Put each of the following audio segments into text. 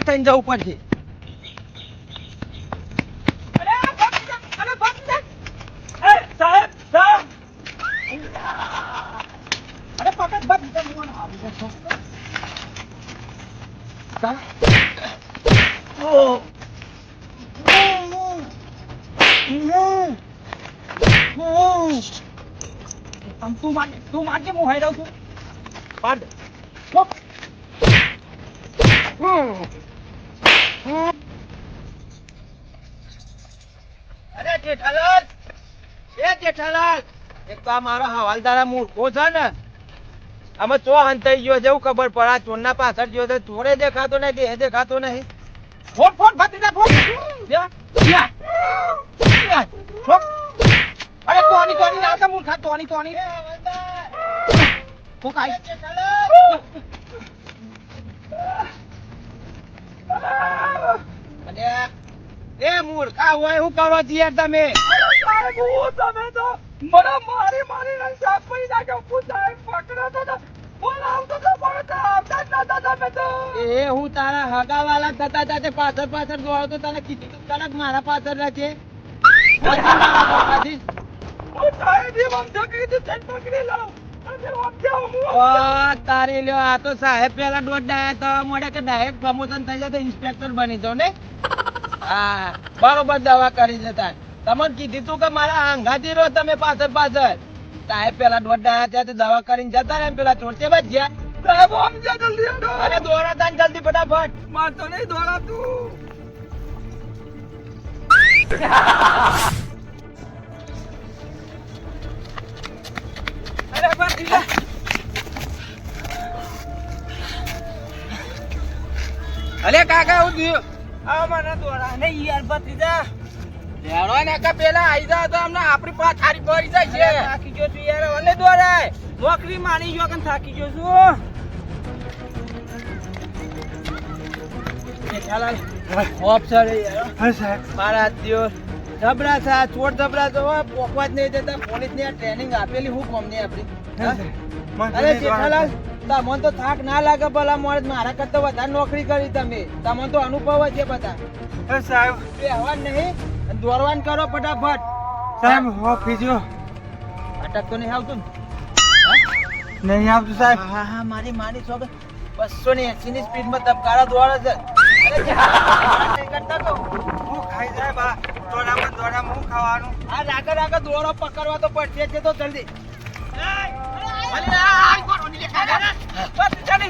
થઈને જવું પડશે. સાહેબ સાહેબ અરે પકડ બસ આવી જશો તું મારજે હું હાઈ રહું છું પાડ અરે જેઠાલાલ જેઠાલાલ એક તો આ મારો હવાલદાર મૂર્ખો છે ને આમાં ચો હંતાઈ ગયો છે એવું ખબર પડે આ ચોરના પાછળ ગયો છે ચોરે દેખાતો નહીં કે દેખાતો નહીં ફોટ ફોટ ભત્રીજા ફોટ અરે તોની તોની ના મૂર્ખા તોની તોની તું કાઈ એ મૂર્ખા હોય હું કરો છીએ તમે તમે તો મને મારી મારી સાપ પડી નાખ્યો પૂછાય પકડો તો બોલાવતો તો એ હું તારા હગાવાલા થતા તાતે પાછળ પાછળ દોડતો તને કીધું તું તને મારા પાછળ રાખે તારી લ્યો આ તો સાહેબ પેલા દોડ ડાયા તો મોડે કે ડાયરેક્ટ પ્રમોશન થઈ જાય તો ઇન્સ્પેક્ટર બની જાવ ને હા બરોબર દવા કરી જતા તમને કીધું તું કે મારા આંગાથી રહો તમે પાછળ પાછળ સાહેબ પેલા દોડ ડાયા ત્યાં દવા કરીને જતા ને પેલા ચોરતે બચ ગયા અરે દોડા તા જલ્દી ફટાફટ મારતો નહીં દોડા તું અરે ભત્રીજા અલે કાકા હું થયું આ મને દોડા નહીં યાર ભત્રીજા લેડો ને કા પેલા આઈ જા તો અમને આપણી પાસ થારી પડી જાય છે થાકી ગયો છું યાર અને દોરાય નોકરી માની ગયો કે થાકી ગયો છું જેઠાલાલ ઓફસર યાર હા સાહેબ મારા દિયો જબરા છે ચોર જબરા તો પોકવા જ નહીં દેતા પોલીસ ની ટ્રેનિંગ આપેલી હું કોમ ની આપણી અરે જેઠાલાલ તમને તો થાક ના લાગે ભલા મોડ મારા કરતા વધારે નોકરી કરી તમે તમને તો અનુભવ જ છે બધા સાહેબ એ હવા નહીં દોડવાન કરો ફટાફટ સાહેબ ઓફિસો અટક તો નહીં આવતું નહીં આવતું સાહેબ હા હા મારી માની છો 280 ની સ્પીડ માં ધબકારા દોડે છે અરે કરતા તો હું ખાઈ જાય બા દોડામાં હું ખાવાનું આ રાગા રાગા દોડો પકડવા તો પડશે છે તો જલ્દી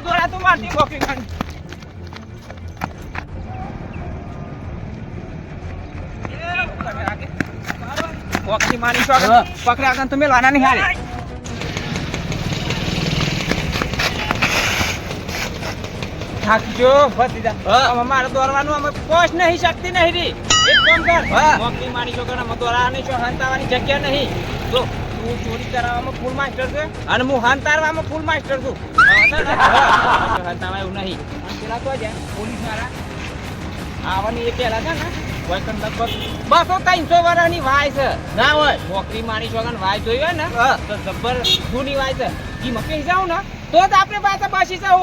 દોડા તું મારતી નોકરી ખાની વોકની મારી છો પકડ્યા આગળ તમે લાના નહીં હારે થાકજો ભત્રીજા મારે દોરવાનું અમે પોસ્ટ નહીં શક્તિ નહીં રી એક કામ કર વોકની મારી છો અમે દોરાવાની છો હંતાવાની જગ્યા નહીં જો તું ચોરી કરાવવામાં ફૂલ માસ્ટર છે અને હું હંતારવામાં ફૂલ માસ્ટર છું હંતાવા એવું નહીં પેલા તો જાય પોલીસ મારા આવવાની એ પેલા છે ને લગભગ 200-300 વર્ષની વાય છે ના હોય નોકરી મારી છોકરા વાય જોઈ હોય ને તો જબ્બર જૂની વાય છે ઈ મકે જાવ ને તો જ આપણે પાસે પાછી જાવ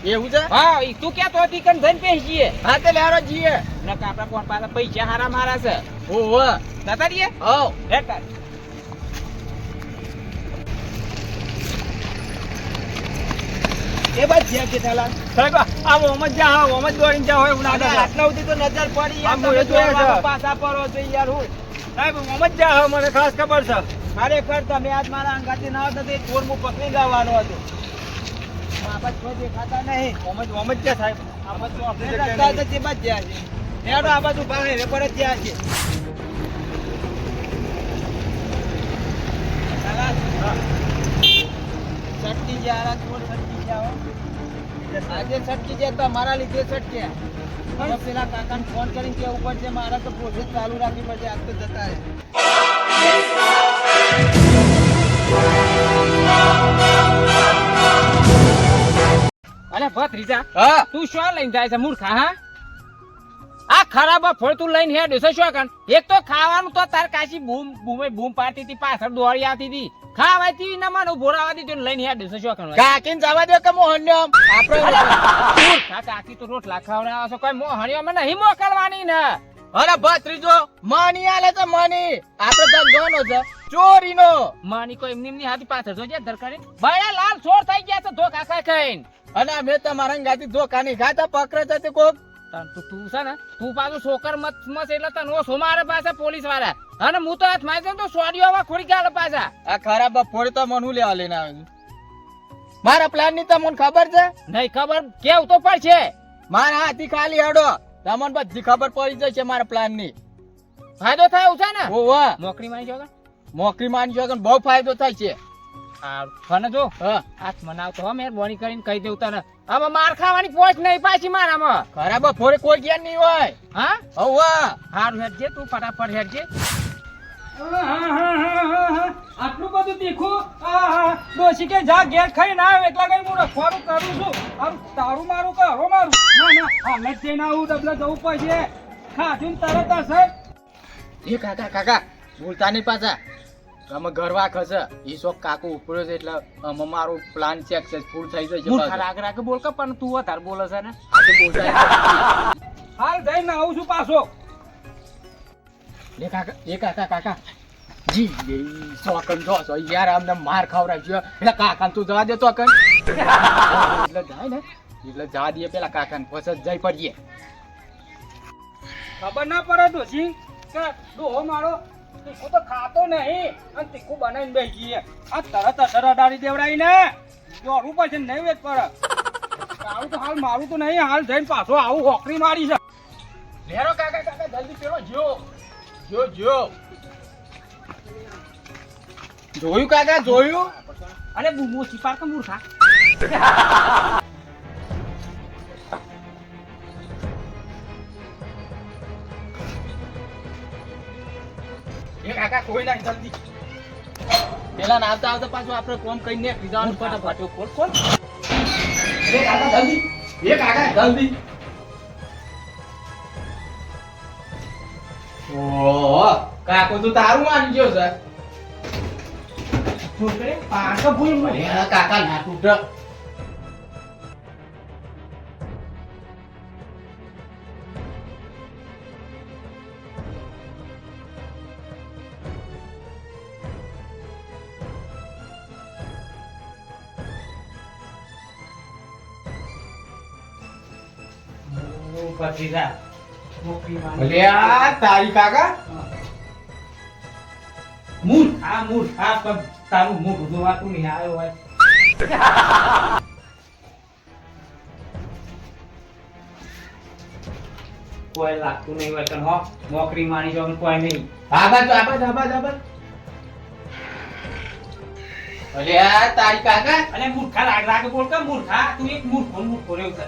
એવું છે હા ઈ તું કે તો ટીકન ધન પેહીએ હા તે લેરો જીએ નકા આપડા કોણ પાસે પૈસા હારા મારા છે ઓહો નતા રીએ હો હેટા એ બાદ જ્યાં જેઠાલાલ સાહેબ આવો ઓમજ જા હા ઓમજ દોડીને જા હોય ઉના આટલા સુધી તો નજર પડી યાર તમે જોવા પાછા પરો છો યાર હું સાહેબ ઓમજ જા હા મને ખાસ ખબર છે ખરેખર તમે આજ મારા અંગાથી ના આવતા તે ચોર મુ પકડી લાવવાનો હતો બાબત કોઈ દેખાતા નહીં ઓમજ જા સાહેબ આમજ તો આપણે રસ્તા છે તે બાદ જ્યાં છે નેડો આ બાજુ બહાર રે પર જ્યાં છે સટકી જારા ચોર સટકી જાઓ આજે સટકી જાય તો અમારા લીધે સટક્યા પેલા કાકાને ફોન કરીને કેવું પડશે મારા તો પ્રોસેસ ચાલુ રાખવી પડશે આજ તો જતા રહે અરે ભત્રીજા તું શું લઈને જાય છે મૂર્ખા હા આ ખરાબ ફળ તું લઈને હેડ છે શું કણ એક તો ખાવાનું તો તાર કાશી બૂમ પાડતી હતી પાછળ દોડી આવતી હતી ખાવાતી ના માનો ભોરાવા દીધો લઈને હેડ છે શું કણ કાકીને જવા દે કે મોહન્યો આપણે કાકી તો રોટલા ખવડાવો છો કોઈ મોહણીઓ મને નહીં મોકલવાની ને અરે ભત્રીજો માની આલે તો માની આપણે ધંધોનો છે ચોરીનો માની કોઈ એમની એમની હાથી પાછળ જોજે દરકારે બળા લાલ છોડ થઈ ગયા છે ધોકા ખાઈ ખાઈને અને અમે તમારા ગાતી ધોકા નહીં ખાતા પકડે છે કોક તું છે ને તું પાછું છોકર મત એટલે તને ઓછો મારે પાછા પોલીસ વાળા અને હું તો હાથ મારી તો સોડીઓમાં ખોડી ગાલે પાછા આ ખરાબ બપોરે તો મને લેવા લઈને આવે મારા પ્લાન ની તમને ખબર છે નહીં ખબર કેવું તો પડશે મારા હાથી ખાલી હેડો તમને બધી ખબર પડી જશે મારા પ્લાન ની ફાયદો થાય એવું છે ને ઓવા નોકરી મારી જો નોકરી માની જો બહુ ફાયદો થાય છે ફને જો હાથ મનાવતો હો મહેરબાની કરીને કહી દઉં તને હવે માર ખાવાની પોચ નહીં પાછી મારામાં ખરાબ બપોરે કોઈ જ્ઞાન નહીં હોય હા ઓવા હારું હેડજે તું ફટાફટ હેડજે આટલું બધું તીખું ડોશી કે જા ઘેર ખાઈ ના આવે એટલા કઈ હું રખવાનું કરું છું આમ તારું મારું કે હરો મારું ના ના હાલ જ જઈને આવું ડબલે જવું પડશે ખાધું તરત હશે એ કાકા કાકા બોલતા નહીં પાછા અમે ઘરવા ખસે ઈ શોક કાકુ ઉપડ્યો છે એટલે અમે મારો પ્લાન સક્સેસફુલ થઈ જશે મૂર્ખા રાગ રાગ બોલ કે પણ તું વધારે બોલે છે ને આજે બોલતા હાલ જઈને આવું છું પાછો એ કાકા કાકા જી એ સોકન જો છો યાર અમને માર ખવડાવજો એટલે કાકા તું જવા દે તો કન એટલે જાય ને એટલે જવા દે પેલા કાકાને પછી જઈ પડીએ ખબર ના પડે ડોશી કે ડોહો મારો તીખું તો ખાતો નહીં અને તીખું બનાવીને બેસી જઈએ આ તરત અસર અડાડી દેવડાવી ને દોડવું પડશે નહીં વેચ પડે તારું તો હાલ મારું તો નહીં હાલ જઈને પાછો આવું હોકરી મારી છે લેરો કાકા કાકા જલ્દી પેલો જો જો જો જોયું કાકા જોયું અરે બૂમો ચીપાર કે મૂર્ખા એ કાકા કોઈ ના જલ્દી પેલા ના આવતા આવતા પાછું આપણે કોમ કઈને જવાનું ફટાફટ ખોલ ખોલ એ કાકા જલ્દી એ કાકા જલ્દી ઓહો કાકો તું તારું માની ગયો છે છોકરે પાછો ભૂલ મળે અરે કાકા ના તૂટ પતિરા નોકરી મારી અલે આ તારી કાકા મૂર્ખા પણ તારું મોઢું જોવાતું નહીં આવ્યો હોય કોઈ લાગતું નહીં હોય તને હો નોકરી મારી જો કોઈ નહીં આબાદ અલે આ તારી કાકા અને મૂર્ખા રાગ રાગ બોલ કે મૂર્ખા તું એક મૂર્ખો રહ્યો છે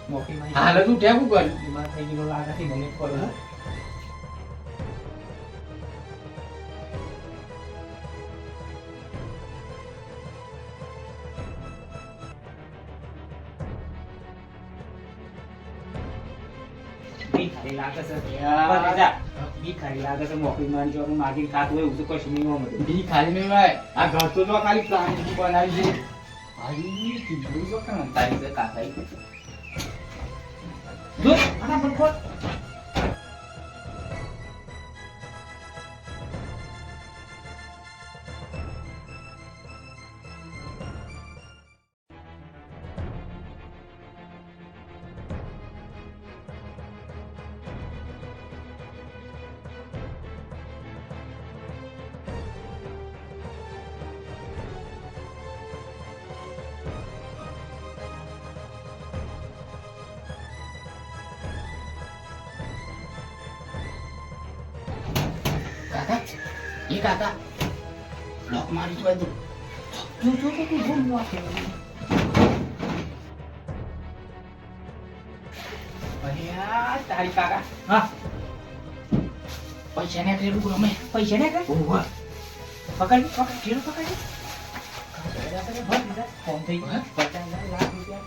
નોકરી મારી હાલ તું ટેવું કર બીમાર થઈ ગયેલો લાગે છે મને કરો ભિખારી લાગે છે ભિખારી લાગે છે નોકરી મારી જો માગી ખાતું હોય એવું તો કશું નહીં હોય બધું બી ખાલી નહીં ભાઈ આ ઘર તો જો ખાલી પ્લાન બનાવી છે ભાઈ તું જો કે તારી છે કાકા જો આના પર ખોલ કાકા એ કાકા લોક મારી જોઈ દઉં જો તું ભૂલ ન આપે અરે આ તારી કાકા હા પૈસા ને કરેલું અમે પૈસા ને કર ઓહો પકડ કેરો પકડ ફોન થઈ ગયો 50,000 લાખ રૂપિયા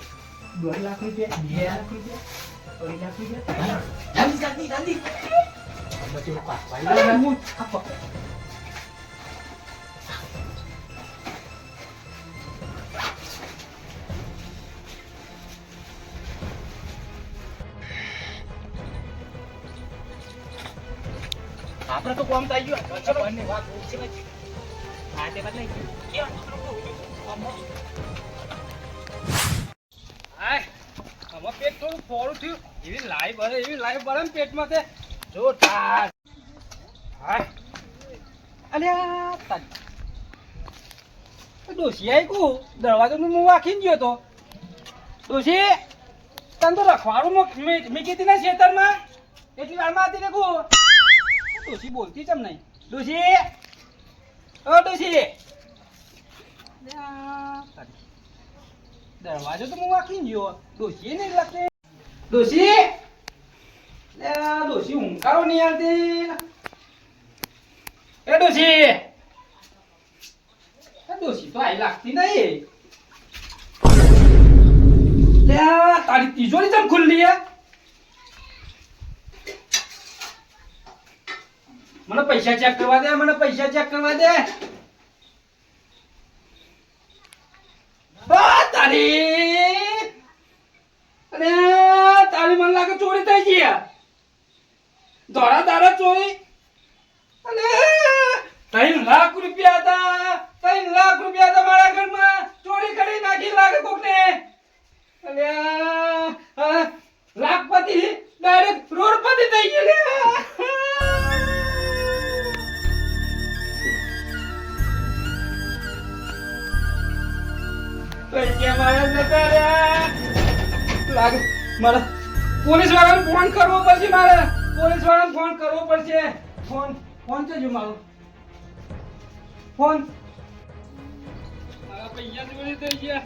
2 લાખ રૂપિયા 2 લાખ રૂપિયા આપણે તો કોમ થઈ ગયું ચલો બંને વાત ઓછી નથી. હા, તે બદલાઈ ગયું. કેવા છોકરો આમાં? હાય આમાં પેટ થોડું ફોડું થયું એવી લાઈ બળે ને પેટમાં તે જોરદાર. હાય અલ્યા તારી ડોશી આઈ કુ દરવાજો હું વાંખીને ગયો તો ડોશી તને તો રખવાડું મેં કીધી ને ખેતરમાં એટલી વારમાં હતી ને કુ ડોશી બોલતી ચમ નહીં ડોશી ઓ ડોશી દરવાજો તો હું વાંખીને ગયો ડોશી નહીં લાગતી ડોશી ડોશી ઊંઘારો નહીં આવતી એ ડોશી ડોશી તો આઈ લાગતી નહીં તારી તિજોરી ચમ ખુલ્લી હે મને પૈસા ચેક કરવા દે તારી મને લાગે ચોરી થઈ ગઈ દાડા ચોરી અને 3 લાખ રૂપિયા હતા મારા ઘરમાં ચોરી કરી નાખી લાગે કોકને અલ્યા લાખપતિ ડાયરેક્ટ કરોડપતિ થઈ ગયો પૈસા મારા જતા રહ્યા લાગે મારે પોલીસ વાળાને ફોન કરવો પડશે ફોન છે જો મારો ફોન મારા પૈસા ચોરી થઈ ગયા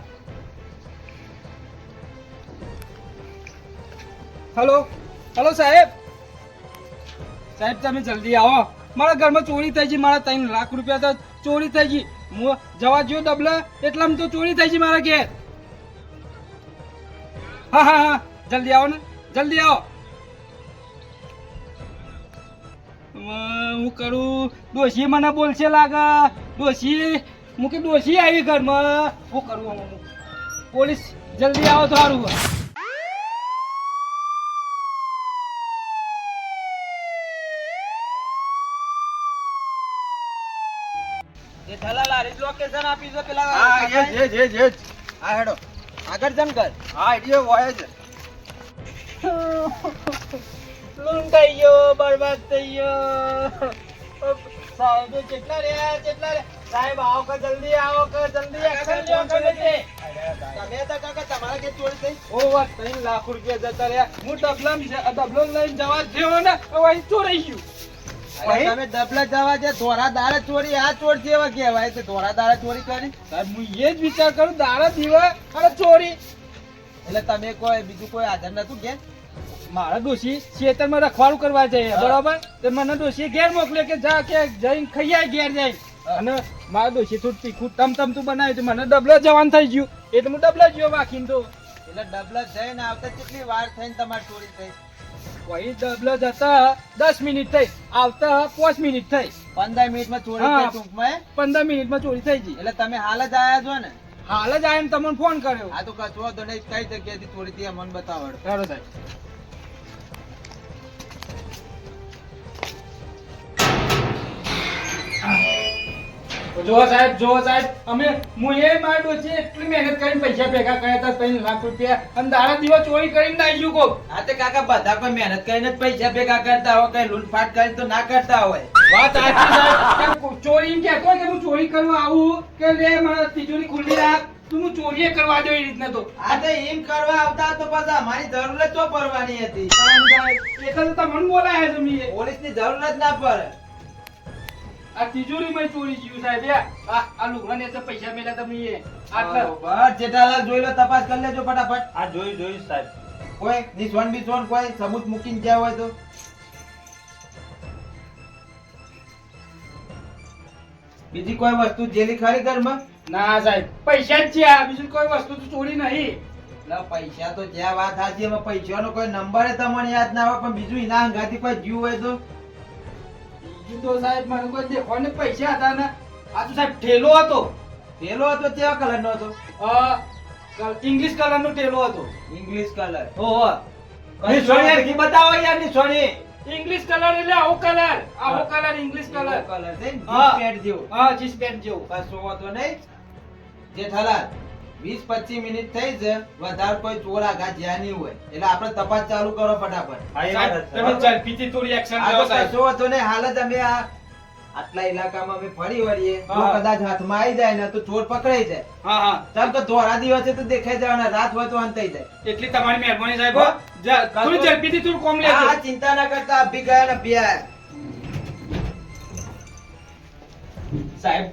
હેલો સાહેબ તમે જલ્દી આવો મારા ઘરમાં ચોરી થઈ ગઈ મારા 3 લાખ રૂપિયા તો ચોરી થઈ ગઈ હું જવા જો ડબલા એટલામાં તો ચોરી થઈ ગઈ મારા ઘેર હા જલ્દી આવો ને જલ્દી આવો હું કરું ડોશી મને બોલશે લાગે ડોશી આવી ઘરમાં હું કરું પોલીસ જલ્દી આવો તો સારું એ થલા લારી લોકેશન આપી દો પેલા. હા એ હા હેડો આગળ જંગલ. હા આઈડિયો હોય જ લૂંટાઈ ગયો, બરબાદ થઈ ગયો. સાહેબ કેટલા રહ્યા સાહેબ આવો કે જલ્દી એક્શન લ્યો ગમે તે. તમે તો કાકા તમારા કે ચોરી થઈ. ઓ વાત 3 લાખ રૂપિયા જતા રહ્યા હું ડબલો લઈને જવા થયો ને હવે ચોરાઈ ગયું અરે તમે ડબલા જવા દે ધોરા દાડે ચોરી આ ચોર જેવા કહેવાય તો ધોરા દાડે ચોરી કરી. સાહેબ હું એ જ વિચાર કરું દાડા દીવા અને ચોરી એટલે તમે બીજું કોઈ આધાર નતું કે મારા ડોશી ખેતરમાં રખવાડું કરવા જઈએ બરાબર તો મને ડોશી ઘેર મોકલે કે જા કે જઈને ખાઈ આય ઘેર જઈને અને મારા ડોશી થોડું તીખું તમતું બનાવ્યું તો મને ડબલા જવાન થઈ ગયું એટલે હું ડબલા ગયો વાકીને તો એટલે ડબલા જઈને આવતા કેટલી વાર થઈને તમારી ચોરી થઈ? વહી ડબલા જતા 10 મિનિટ થઈ આવતા 5 મિનિટ થઈ 15 મિનિટમાં ચોરી હા. થઈ ટૂંકમાં. 15 મિનિટમાં ચોરી થઈ ગઈ એટલે તમે હાલ જ આયા છો ને? હાલ જ આવીને તમને ફોન કર્યો આ તો કચો તો નહીં કઈ જગ્યાએથી ચોરી થઈ મને બતાવો. સારું સાહેબ જો સાહેબ અમે હું એ મારી ડોશી એટલી મહેનત કરીને પૈસા ભેગા કર્યા હતા 3 લાખ રૂપિયા અને દાડા દિવસ ચોરી કરીને નાઈ ગયું કોક હા તે કાકા બધા કોઈ મહેનત કરીને જ પૈસા ભેગા કરતા હોય, કઈ લૂંટફાટ કરીને તો ના કરતા હોય. વાત સાચી સાહેબ કે ચોરી એમ કહેતો હોય કે હું ચોરી કરવા આવું કે લે મારા તિજોરી ખુલ્લી રાખ તું હું ચોરીએ કરવા દો એ રીતના તો આ તો એમ કરવા આવતા તો પાછા અમારી જરૂરત તો પડવાની હતી. એટલે તો તમને બોલાયા છે મેં પોલીસની જરૂરત ના પડે. આ તિજોરીમાં ચોરી ગયું સાહેબ આ લુગડાને તો પૈસા મેલ્યા તમે આટલા બસ જેઠાલાલ જોઈ લો, તપાસ કરી લેજો ફટાફટ. આ જોયું સાહેબ. કોઈ નિશાન બિશાન કોઈ સબૂત મૂકીને ગયા હોય તો બીજી કોઈ વસ્તુ જેલી ખરી ઘરમાં? ના સાહેબ પૈસા જ છે આ બીજું કોઈ વસ્તુ તો ચોરી નહીં એટલે પૈસા તો જ્યાં વાત સાચી, એમાં પૈસાનો કોઈ નંબર તમને યાદ ના હોય, પણ બીજું એના અંગાથી કોઈ જીવ હોય તો બીજું તો સાહેબ મને કોઈ દેખો ને પૈસા હતા ને આ તો સાહેબ ઠેલો હતો પેલો હતો કેવા કલરનો હતો? ઇંગ્લિશ કલર નો ઠેલો હતો ઇંગ્લિશ કલર. ઓહો નિશાની હરખી બતાવો યાર, નિશાની. ઇંગ્લિશ કલર એટલે આવો કલર ઇંગ્લિશ કલર કલર છે ને, હા. જીન્સ પેન્ટ જેવું. હા જીન્સ પેન્ટ જેવું કશો વાંધો નહીં. જેઠાલાલ, 20-25 મિનિટ થઈ છે, વધારે કોઈ ચોર આગા જ્યાં નહીં હોય, એટલે આપણે તપાસ ચાલુ કરો ફટાફટ. સાહેબ, તમે ઝડપીથી થોડી એક્શન આ લો તો સાહેબ કશો વાંધો નહીં. હાલ જ અમે આટલા ઇલાકામાં અમે ફરી વળીએ, જો હા. કદાચ હાથમાં આવી જાય ને તો ચોર પકડાઈ જાય. હા હા ચાલ તો ધોરા દિવસે તો દેખાઈ જવાના, રાત હોય તો અંતાઈ જાય. એટલી તમારી મહેરબાની સાહેબ હા. થોડી ઝડપીથી થોડું કોમ લેજો હા, ચિંતા ના કરતા, અભી ગયા ને અભી આયા. સાહેબ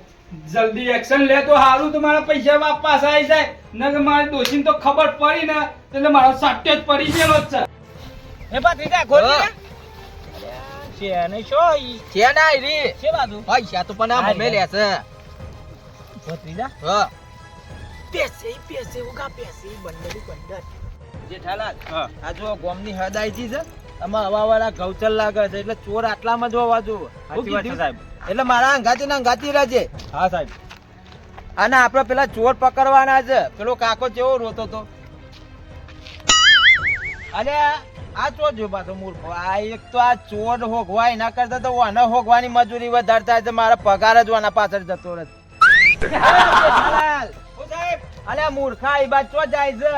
જલ્દી એક્શન લે તો હારું, તો મારા પૈસા વાપસ આવી જાય નકર મારી ડોશીને તો ખબર પડી ને એટલે મારો સાટ્યો જ પડી ગયેલો જ છે એ ભત્રીજા ખોલી હા. ને છે ને શો ઈ છે ના રી છે બાજુ પૈસા તો પણ આ હા, મમ્મી લે છે ભત્રીજા હા પેસે ઉગા પેસે બંડલ જેઠાલાલ, હા. આ જો ગોમની હદ આઈ છે, આમાં હવાવાળા ગૌચર લાગે છે, એટલે ચોર આટલામાં જ હોવા જોઈએ. શું સાચી વાત છે કીધું? સાહેબ એટલે મારા અંગાતી ને અંગાતી રહેજે. હા સાહેબ અને આપણે પેલા ચોર પકડવાના છે. પેલો કાકો કેવો રોતો તો, અલે આ ચોર જો પાછો મૂર્ખો. આ એક તો આ ચોર હોગવા એના કરતા તો વાને હોગવાની મજૂરી વધારે થાય છે. મારા પગાર જ વાના પાછળ જતો રહે. અલે આ મૂર્ખા એ બાદ ચો જાય છે.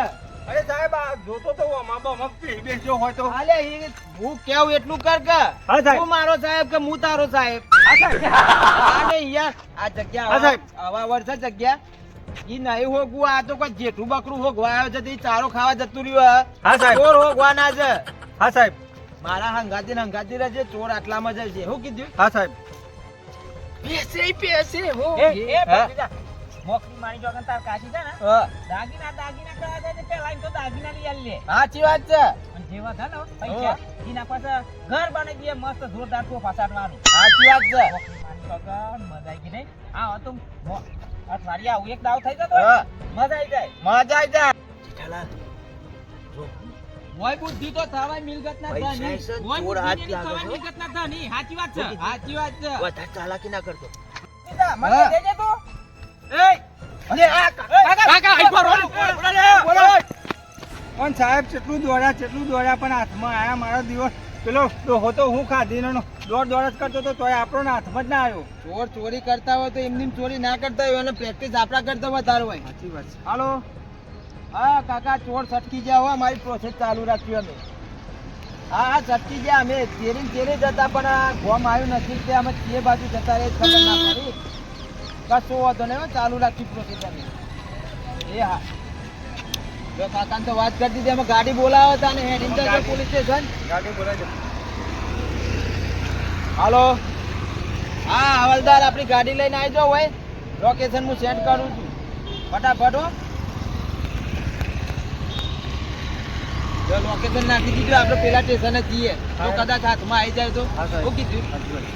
અરે સાહેબ આ જોતો તો આમાં બેસ્યો હોય તો અલે ઈ હું કેવું એટલું કર કે હા, સાહેબ. તું મારો સાહેબ કે હું તારો સાહેબ. હા સાહેબ આને યાર આ જગ્યા હા, સાહેબ. આવા વર્ષ જગ્યા ઈ નહીં હોગવું. આ તો કોઈ જેઠું બકરું હોગવા આવ્યો છે, તે ઈ ચારો ખાવા જતું રહ્યું. હા, સાહેબ. ચોર હોગવાના છે. હા સાહેબ મારા હંગાતી રહેજે, ચોર આટલામાં જ છે. શું કીધું? હા સાહેબ પેસે હો. એ હા. ભત્રીજા મોકરી મારી જોગન તાર કાશી છે ને હા. દાગીના કરવા જાય ને પેલા એમ તો દાગીના લઈ આલી લે સાચી વાત છે. અને જેવા થાય ને પૈસા એના પાસે ઘર બનાવી દઈએ મસ્ત જોરદાર સોફા સાટવાનું સાચી વાત છે. મોકરી મારી જોગન મજા આવી ગઈ નહીં આ હતું અઠવાડિયે આવું એક દાવ થઈ જતો હોય હા. ને, મજા આવી જાય મજા આવી જાય. જેઠાલાલ મોય બુદ્ધિ તો થવાય મિલકત ના પૈસા ધણી. છે, મોય ચોર બુદ્ધિ હાથ ની લાગે થવાય છે. મિલકત ના ધણી. સાચી વાત છે. સાચી વાત છે. વધારે ચાલાકી ના કરતો હા. દેજે તું અરે આ કાકા અહીં પર રોલ. પણ સાહેબ કેટલું દોડ્યા પણ હાથમાં આયા મારો દિવસ પેલો ડોહો તો હું ખાધીનો દોડ જ કરતો તો તોય આપણો હાથમાં જ ના આવ્યો ચોર ચોરી કરતા હોય તો એમની ચોરી ના કરતા હોય, અને પ્રેક્ટિસ આપણા કરતા વધારે હોય. સાચી વાત છે હાલો. હા કાકા, ચોર છટકી ગયા હોય, અમારી પ્રોસેસ ચાલુ રાખ્યું અમે. હા હા, છટકી ગયા અમે. તેરી જતા પણ આ ગોમ આવ્યું નથી, તે અમે તે બાજુ જતા રહે ખબર ના પડી. કશો વાંધો નહીં હો, ચાલુ રાખી પ્રોસેસ અમે. એ હા, જો કાકાને તો વાત કરી દીધી, અમે ગાડી બોલાવ્યા હતા ને હેડીને જજો પોલીસ સ્ટેશન. ગાડી બોલાવી હાલો. હા હવલદાર, આપણી ગાડી લઈને આવી જાઓ હોય. લોકેશન હું સેન્ડ કરું છું, ફટાફટ હો. જો લોકેશન નાખી દીધું, આપણે પેલા સ્ટેશને જઈએ. તો હા. કદાચ હાથમાં આવી જાય તો હા, સાહેબ. શું કીધું? સાચી વાત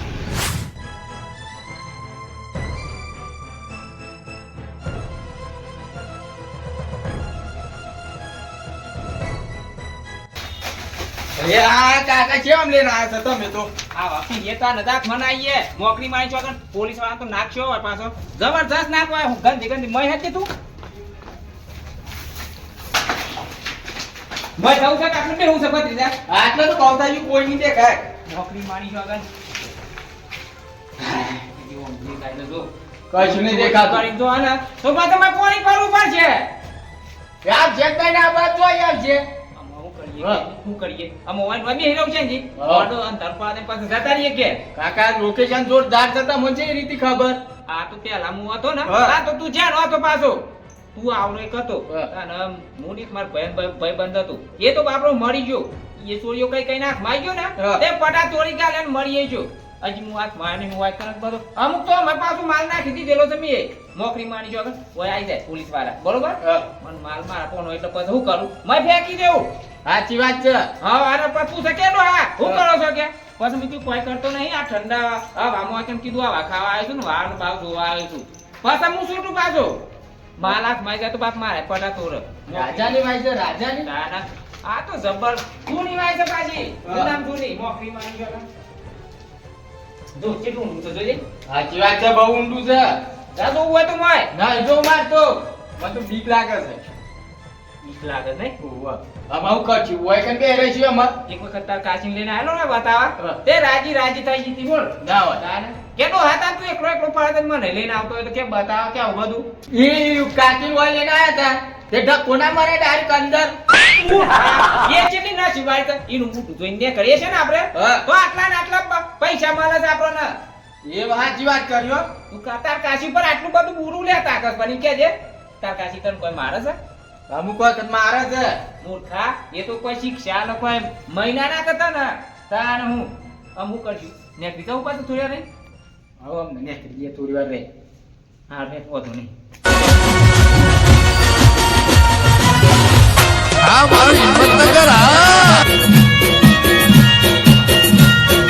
કાકા છે આમ લઈને આવ્યા છો તમે તો આ વાપી હેતા નદાક મનાઈએ મોકરી મારી ચોકન પોલીસ વાળા તો નાખ્યો હોય પાછો જબરજસ્ત નાખવાય હું ગંદી મય હતી તું મય થવું છે કાકનું બેહું છે ભત્રીજા આટલે તો કૌતાજી કોઈ નહીં દેખાય. મોકરી મારી ચોકન કશું નહીં દેખાતું. કરી દો ને તો પાછો મેં પાણી ભરવું પડશે યાર જેકભાઈ ને આ બાજુ જોઈ આવજે. આમાં હું કરીએ હા. શું કરીએ આમાં વાઈન વાઈ હીરો છે જી હા. ઓડો અંતર પાડે પાછો જતા રહીએ કે કાકા લોકેશન જોરદાર જતા મને એ રીતે ખબર. આ તો પેલા હું હતો ને હા. આ તો તું જ્યાં હતો પાછો તું આવડો એક હતો હા. અને હું એક માર ભાઈ બંધ હતો એ તો બાપડો મરી ગયો એ ચોરીઓ કઈ નાખ મારી ગયો ને હા. તે પટા ચોરી ગાલે ને મરી ગયો હજી હું હાથ મારે હું વાત કરત બધો અમુક તો મેં પાછું માલ નાખી દીધેલો છે મેં નોકરી માની જો ઓય આવી જાય પોલીસ વાળા બરોબર હા. મને માલ મારા પોનો એટલે પછી શું કરું મેં ફેંકી દેવું સાચી વાત છે. હા અરે પણ તું છે કેનો હા શું કરો છો કે પછી મેં કીધું કોઈ કરતો નહીં આ ઠંડા આ વામો કેમ કીધું આ ખાવા આવ્યો છું ને વાર બાવ જોવા આવ્યો છું પાછા હું છૂટું પાછો માલાક માઈ જાય તો બાપ મારે પડા તોર રાજાની વાય છે રાજાની ના આ તો જબર જૂની વાય છે પાછી હા. નામ જૂની મોકરી મારી ગયો જો કેટલું ઊંડું છે જોજે સાચી વાત છે બહુ ઊંડું છે જા તો હોય તો મોય ના જો માર તો મને તો બીક લાગે છે બીક લાગે નહીં આમાં હું કરશું હોય કેમ કે રહી છે અમાર એક વખત તાર કાચીને લઈને આવેલો ને બતાવા હા. તે રાજી રાજી થઈ ગઈ તી બોલ ના હોય તાને કેટલો હતા તું એકલો એકલો પડે તો મને લઈને આવતો હોય તો કે બતાવા કે આવું બધું એ કાચી હોય લઈને આયા હતા તે ઢક્કો ના મારે ડાયરેક્ટ અંદર એ ચેટલી ના સિવાય તો એનું મોટું જોઈને દે કરીએ છે ને આપણે હા. તો આટલા ને આટલા પૈસા મળે છે આપણને એ સાચી વાત કર્યો તું તાર કાશી પર આટલું બધું બુરું લે તાકસ બની કે છે તાર કાશી તને કોઈ મારે છે અમુક વખત મારે છે મૂર્ખા એ તો કોઈ શિક્ષા ને કોઈ મહિના ના કરતા ને તાને હું અમુક કરશું ને બીજા ઉપર તો થોડી નહીં હવે અમને નીકળીએ થોડી વાર રહી હા રે વધુ નહીં આ મારું